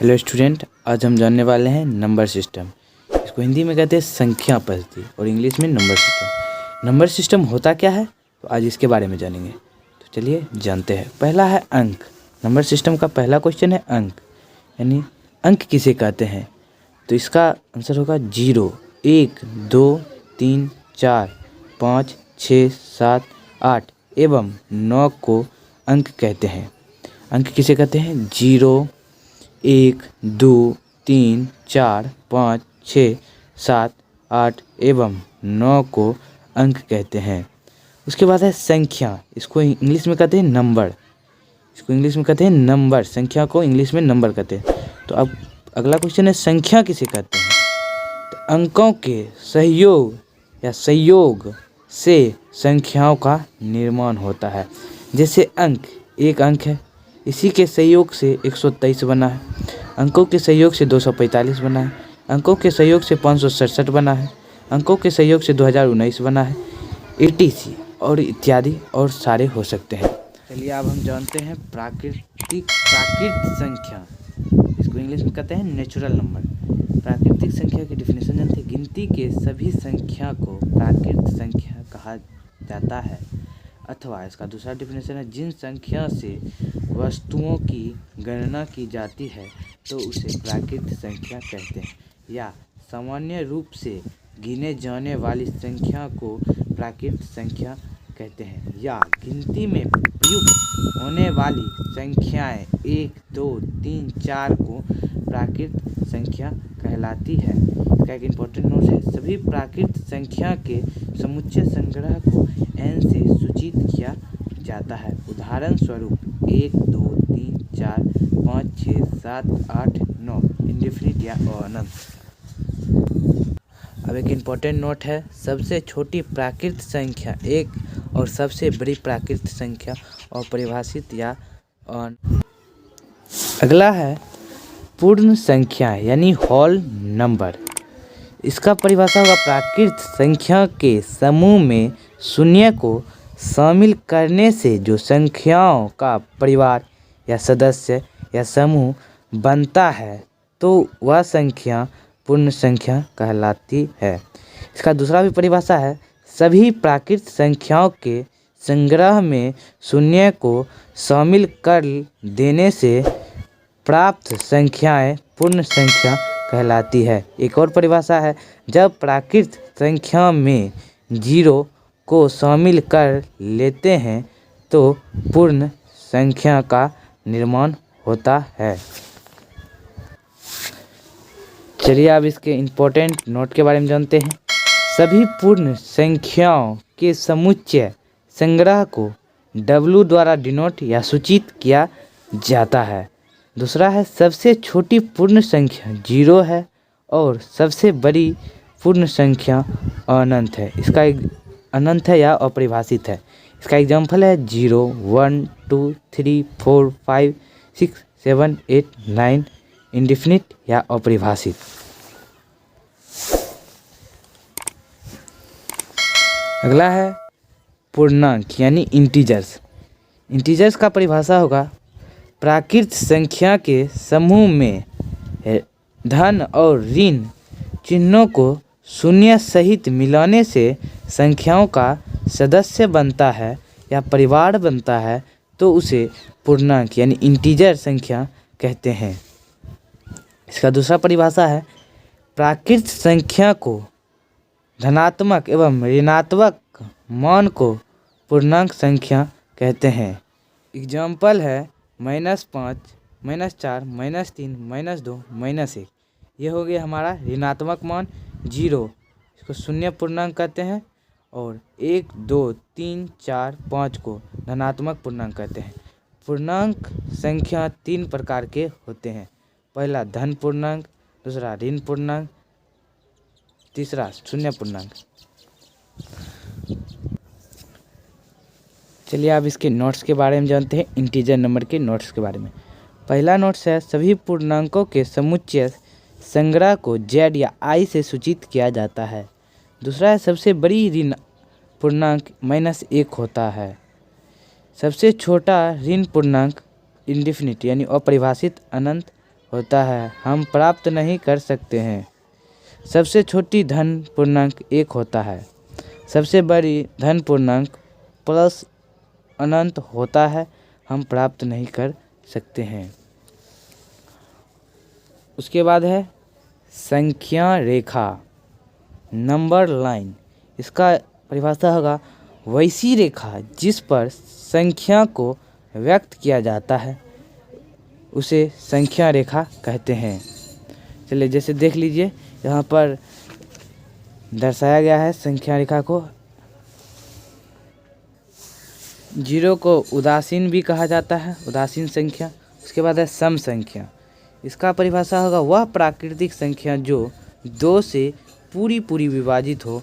Hello student, आज हम जानने वाले हैं नंबर सिस्टम। इसको हिंदी में कहते हैं संख्या पद्धति और इंग्लिश में नंबर सिस्टम। नंबर सिस्टम होता क्या है, तो आज इसके बारे में जानेंगे। तो चलिए जानते हैं। पहला है अंक। नंबर सिस्टम का पहला क्वेश्चन है अंक, यानी अंक किसे कहते हैं। तो इसका आंसर होगा 0, 1, 2, 3, 4, 5, 6, 7, 8 एवं 9 को अंक कहते हैं। अंक किसे कहते हैं? 0, 1, 2, 3, 4, 5, 6, 7, 8 एवं 9 को अंक कहते हैं। उसके बाद है संख्या। इसको इंग्लिश में कहते हैं नंबर। संख्या को इंग्लिश में नंबर कहते हैं। तो अब अगला क्वेश्चन है संख्या किसे कहते हैं। तो अंकों के सहयोग या संयोग से संख्याओं का निर्माण होता है। जैसे एक अंक है, इसी के सहयोग से 123 बना है। अंकों के सहयोग से 245 बना है। अंकों के सहयोग से 567 बना है। अंकों के सहयोग से 2019 बना है। etc और इत्यादि और सारे हो सकते हैं। चलिए अब हम जानते हैं प्राकृत संख्या। इसको इंग्लिश में कहते हैं नेचुरल नंबर। प्राकृतिक संख्या की डिफिनेशन जानते हैं। गिनती के सभी संख्या को प्राकृत संख्या कहा जाता है, अथवा इसका दूसरा डिफिनेशन है जिन संख्या से वस्तुओं की गणना की जाती है तो उसे प्राकृत संख्या कहते हैं, या सामान्य रूप से गिने जाने वाली संख्या को प्राकृत संख्या कहते हैं, या गिनती में प्रयुक्त होने वाली संख्याएं 1, 2, 3, 4 को प्राकृत संख्या कहलाती है। इसका एक इम्पोर्टेंट नोट है, सभी प्राकृत संख्या के समुच्चय संग्रह को n से सूचित किया जाता है। उदाहरण स्वरूप 1, 2, 3, 4, 5, 6, 7, 8, 9 इंडेफिनिट या अनंत। अब एक इम्पोर्टेंट नोट है, सबसे छोटी प्राकृत संख्या 1 और सबसे बड़ी प्राकृत संख्या अपरिभाषित या अगला है पूर्ण संख्या यानी होल नंबर। इसका परिभाषा होगा प्राकृत संख्या के समूह में शून्य को शामिल करने से जो संख्याओं का परिवार या सदस्य या समूह बनता है तो वह संख्या पूर्ण संख्या कहलाती है। इसका दूसरा भी परिभाषा है, सभी प्राकृत संख्याओं के संग्रह में शून्य को शामिल कर देने से प्राप्त संख्याएं पूर्ण संख्या कहलाती है। एक और परिभाषा है, जब प्राकृत संख्या में 0 को शामिल कर लेते हैं तो पूर्ण संख्या का निर्माण होता है। चलिए अब इसके इम्पोर्टेंट नोट के बारे में जानते हैं। सभी पूर्ण संख्याओं के समुच्चय संग्रह को W द्वारा डिनोट या सूचित किया जाता है। दूसरा है, सबसे छोटी पूर्ण संख्या 0 है और सबसे बड़ी पूर्ण संख्या अनंत है। इसका एक अनंत है या अपरिभाषित है। इसका एग्जाम्पल है 0, 1, 2, 3, 4, 5, 6, 7, 8, 9 इंडेफिनिट या अपरिभाषित। अगला है पूर्णांक यानी इंटीजर्स का परिभाषा होगा, प्राकृत संख्या के समूह में धन और ऋण चिन्हों को शून्य सहित मिलाने से संख्याओं का सदस्य बनता है या परिवार बनता है तो उसे पूर्णांक यानी इंटीजर संख्या कहते हैं। इसका दूसरा परिभाषा है, प्राकृत संख्या को धनात्मक एवं ऋणात्मक मान को पूर्णांक संख्या कहते हैं। एग्जाम्पल है -5, -4, -3, -2, -1। ये हो गया हमारा ऋणात्मक मान 0, इसको शून्य पूर्णांक कहते हैं, और 1, 2, 3, 4, 5 को धनात्मक पूर्णांक कहते हैं। पूर्णांक संख्या 3 प्रकार के होते हैं। पहला धन पूर्णांक, दूसरा ऋण पूर्णांक, तीसरा शून्य पूर्णांक। चलिए अब इसके नोट्स के बारे में जानते हैं, इंटीजर नंबर के नोट्स के बारे में। पहला नोट्स है, सभी पूर्णांकों के समुच्चय संग्रह को Z या I से सूचित किया जाता है। दूसरा है, सबसे बड़ी ऋण पूर्णांक -1 होता है। सबसे छोटा ऋण पूर्णांक इंडेफिनिट यानी अपरिभाषित अनंत होता है हम प्राप्त नहीं कर सकते हैं। सबसे छोटी धन पूर्णांक 1 होता है। सबसे बड़ी धन पूर्णांक प्लस अनंत होता है हम प्राप्त नहीं कर सकते हैं। उसके बाद है संख्या रेखा, नंबर लाइन। इसका परिभाषा होगा वैसी रेखा जिस पर संख्या को व्यक्त किया जाता है उसे संख्या रेखा कहते हैं। चलिए जैसे देख लीजिए यहाँ पर दर्शाया गया है संख्या रेखा को। 0 को उदासीन भी कहा जाता है, उदासीन संख्या। उसके बाद है सम संख्या। इसका परिभाषा होगा वह प्राकृतिक संख्या जो 2 से पूरी विभाजित हो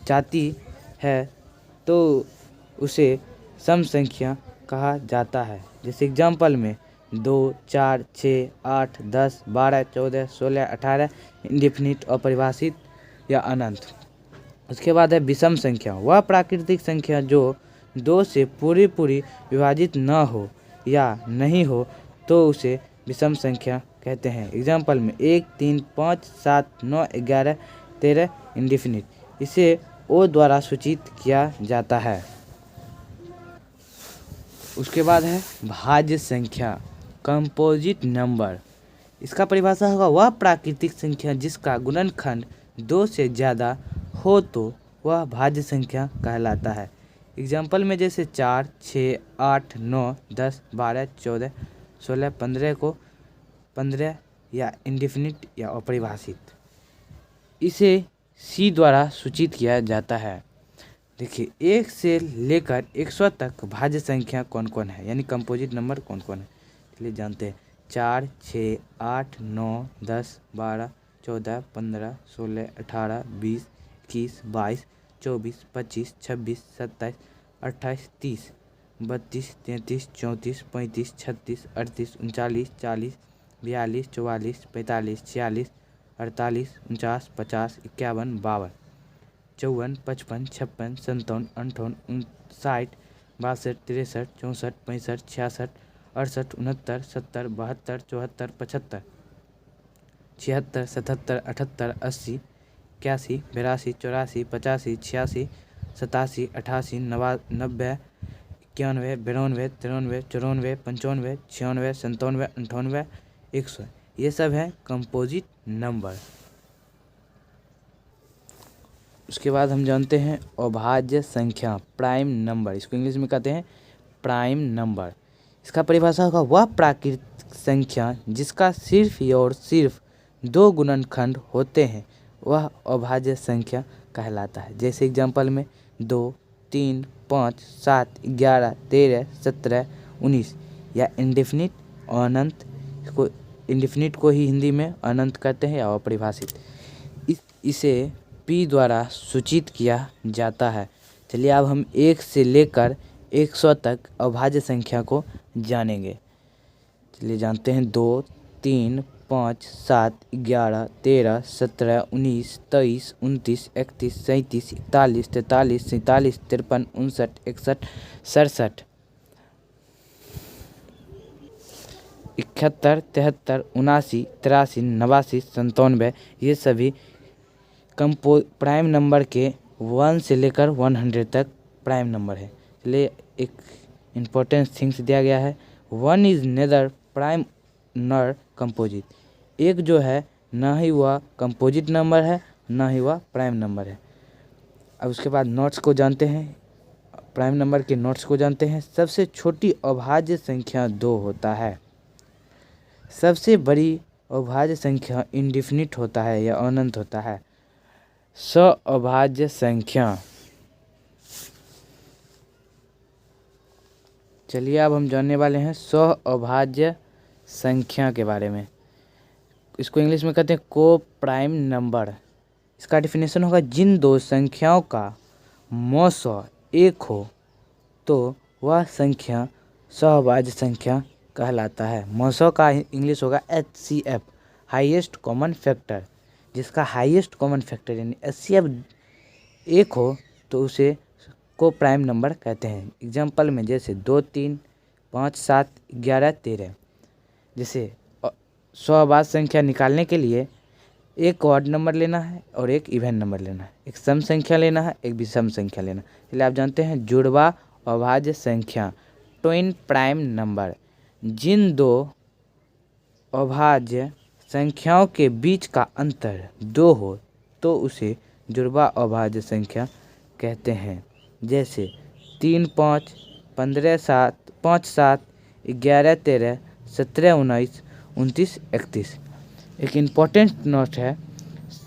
जाती है तो उसे सम संख्या कहा जाता है। जैसे एग्जाम्पल में 2, 4, 6, 8, 10, 12, 14, 16, 18 इंडेफिनिट अपरिभाषित या अनंत। उसके बाद है विषम संख्या, वह प्राकृतिक संख्या जो 2 से पूरी विभाजित न हो या नहीं हो तो उसे विषम संख्या कहते हैं। एग्जाम्पल में 1, 3, 5, 7, 9, 11, 13 इंडेफिनिट। इसे ओ द्वारा सूचित किया जाता है। उसके बाद है भाज्य संख्या, कंपोजिट नंबर। इसका परिभाषा होगा वह प्राकृतिक संख्या जिसका गुणनखंड 2 से ज़्यादा हो तो वह भाज्य संख्या कहलाता है। एग्जाम्पल में जैसे 4, 6, 8, 9, 10, 12, 14, 16, 15 को 15 या इंडेफिनिट या अपरिभाषित। इसे सी द्वारा सूचित किया जाता है। देखिए 1 से लेकर 100 तक भाज्य संख्या कौन कौन है, यानी कंपोजिट नंबर कौन कौन है, चलिए जानते हैं। 4, 6, 8, 9, 10, 12, 14, 15, 16, 18, 20, 21, 22, 24, 25, 26, 27, 28, 30, 32, 33, 34, 35, 36, 38, 39, 40, 42, 44, 45, 46, 48, 49, 50, 51, 52, 54, 55, 56, 57, 58, 59, 62, 63, 64, 65, 66, 68, 69, 70, 72, 74, 75, 76, 77, 78, 80, 81, 82, 84, 85, 86, 87, 88, 90, 91, 92, 93, 94, 95, 96, 97, 98, 100। ये सब है कंपोजिट नंबर। उसके बाद हम जानते हैं अभाज्य संख्या, प्राइम नंबर। इसको इंग्लिश में कहते हैं प्राइम नंबर। इसका परिभाषा होगा वह प्राकृतिक संख्या जिसका सिर्फ और सिर्फ 2 गुणनखंड होते हैं वह अभाज्य संख्या कहलाता है। जैसे एग्जाम्पल में 2, 3, 5, 7, 11, 13, 17, 19 या इंडेफिनिट अनंत। इसको इंडेफिनिट को ही हिंदी में अनंत कहते हैं या अपरिभाषित। इसे पी द्वारा सूचित किया जाता है। चलिए अब हम 1 से लेकर 100 तक अभाज्य संख्या को जानेंगे। चलिए जानते हैं 2, 3, 5, 7, 11, 13, 17, 19, 23, 29, 31, 37, 41, 43, 47, 53, 59, 61, 67, 71, 73, 79, 83, 89, 97। ये सभी प्राइम नंबर के 1 से लेकर 100 तक प्राइम नंबर है। चलिए एक इम्पोर्टेंट थिंग्स दिया गया है। 1 is neither prime nor composite. एक जो है ना ही वह कंपोजिट नंबर है ना ही वह प्राइम नंबर है। अब उसके बाद नोट्स को जानते हैं, प्राइम नंबर के नोट्स को जानते हैं। सबसे छोटी अभाज्य संख्या 2 होता है। सबसे बड़ी अभाज्य संख्या इंडेफिनिट होता है या अनंत होता है। अभाज्य संख्या। चलिए अब हम जानने वाले हैं अभाज्य संख्या के बारे में। इसको इंग्लिश में कहते हैं को प्राइम नंबर। इसका डेफिनेशन होगा जिन 2 संख्याओं का मौसा 1 हो तो वह संख्या अभाज्य संख्या कहलाता है। मौसा का इंग्लिश होगा HCF, हाईएस्ट कॉमन फैक्टर। जिसका हाईएस्ट कॉमन फैक्टर यानी HCF 1 हो तो उसे को प्राइम नंबर कहते हैं। एग्जाम्पल में जैसे 2, 3, 5, 7, 11, 13। जैसे सहवास्तविक संख्या निकालने के लिए एक ऑड नंबर लेना है और एक इवन नंबर लेना है, एक सम संख्या लेना है, एक विषम संख्या लेना है। इसलिए आप जानते हैं जुड़वा अभाज्य संख्या ट्विन प्राइम नंबर, जिन दो अभाज्य संख्याओं के बीच का अंतर 2 हो तो उसे जुड़वा अभाज्य संख्या कहते हैं। जैसे 3 5 15 7 5 7 11 13 17 19 29 31। एक इम्पॉर्टेंट नोट है,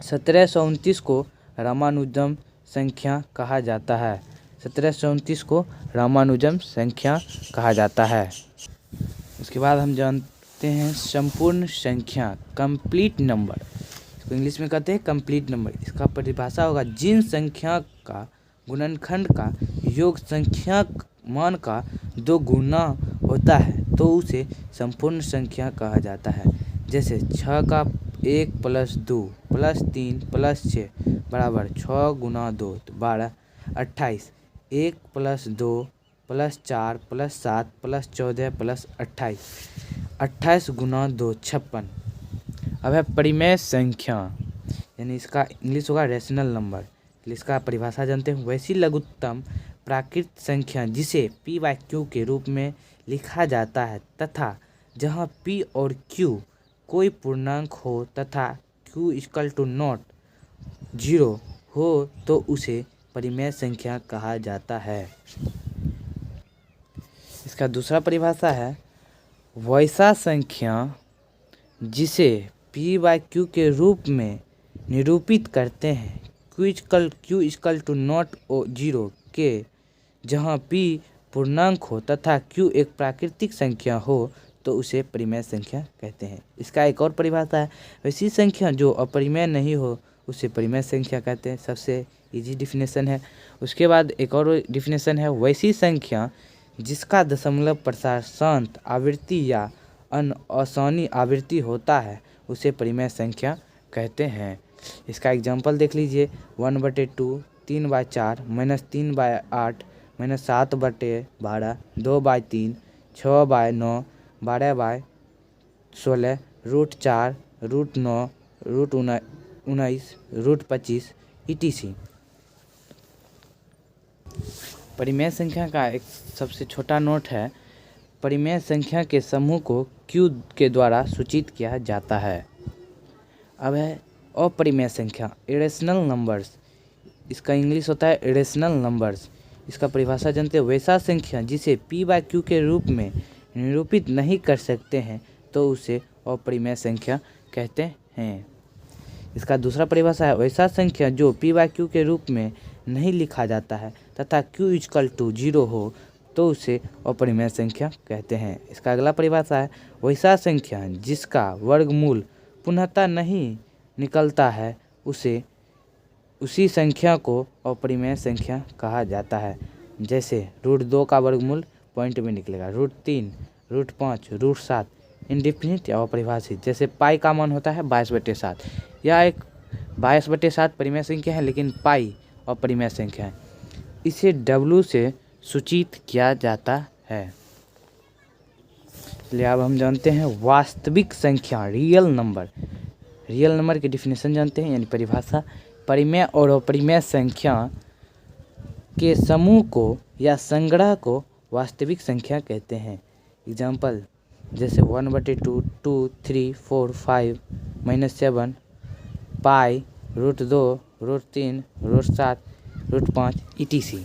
1729 को रामानुजम संख्या कहा जाता है। 1729 को रामानुजम संख्या कहा जाता है। उसके बाद हम जानते हैं संपूर्ण संख्या कंप्लीट नंबर, इसको इंग्लिश में कहते हैं कंप्लीट नंबर। इसका परिभाषा होगा जिन संख्या का गुणनखंड का योग संख्या मान का 2 गुना होता है तो उसे संपूर्ण संख्या कहा जाता है। जैसे 6 का 1 + 2 + 3 + 6 बराबर 6 गुना 2 तो 12 28। 1 + 2 + 4 + 7 + 14 + 28 28 गुना 2 56। अब है परिमेय संख्या, यानी इसका इंग्लिश होगा रेशनल नंबर। इसका परिभाषा जानते हैं, वैसी लघुत्तम प्राकृत संख्या जिसे p/q के रूप में लिखा जाता है तथा जहाँ p और q कोई पूर्णांक हो तथा q = 0 हो तो उसे परिमेय संख्या कहा जाता है। इसका दूसरा परिभाषा है वैसा संख्या जिसे p/q के रूप में निरूपित करते हैं q = 0 के जहाँ p पूर्णांक हो तथा q एक प्राकृतिक संख्या हो तो उसे परिमेय संख्या कहते हैं। इसका एक और परिभाषा है, वैसी संख्या जो अपरिमेय नहीं हो उसे परिमेय संख्या कहते हैं। सबसे इजी डिफिनेशन है। उसके बाद एक और डिफिनेशन है, वैसी संख्या जिसका दशमलव प्रसार शांत आवृत्ति या असानी आवृत्ति होता है उसे परिमेय संख्या कहते हैं। इसका एग्जाम्पल देख लीजिए, 1/2 3/4 -3/8 -7/12 2/3 6/9 12/16 √4 √9 √19 √25 etc। परिमेय संख्या का एक सबसे छोटा नोट है, परिमेय संख्या के समूह को q के द्वारा सूचित किया जाता है। अब है अपरिमेय संख्या इरेशनल नंबर्स, इसका इंग्लिश होता है इरेशनल नंबर्स। इसका परिभाषा जानते हैं, वैसा संख्या जिसे p/q के रूप में निरूपित नहीं कर सकते हैं तो उसे अपरिमेय संख्या कहते हैं। इसका दूसरा परिभाषा है, वैसा संख्या जो p/q के रूप में नहीं लिखा जाता है तथा q = 0 हो तो उसे अपरिमेय संख्या कहते हैं। इसका अगला परिभाषा है, वैसा संख्या जिसका वर्गमूल पुनः नहीं निकलता है उसी संख्या को अपरिमेय संख्या कहा जाता है। जैसे √2 का वर्गमूल पॉइंट में निकलेगा, √3 √5 √7 इंडिफिनिट या अपरिभाषित। जैसे पाई का मान होता है 22/7, यह एक 22/7 परिमेय संख्या है लेकिन पाई अपरिमेय संख्या है, इसे w से सूचित किया जाता है। इसलिए अब हम जानते हैं वास्तविक संख्या रियल नंबर। रियल नंबर की डिफिनेशन जानते हैं, यानी परिभाषा, परिमेय और अपरिमेय संख्या के समूह को या संग्रह को वास्तविक संख्या कहते हैं। एग्जाम्पल जैसे 1/2 2 3 4 5 -7 पाई √2 √3 √7 √5 etc।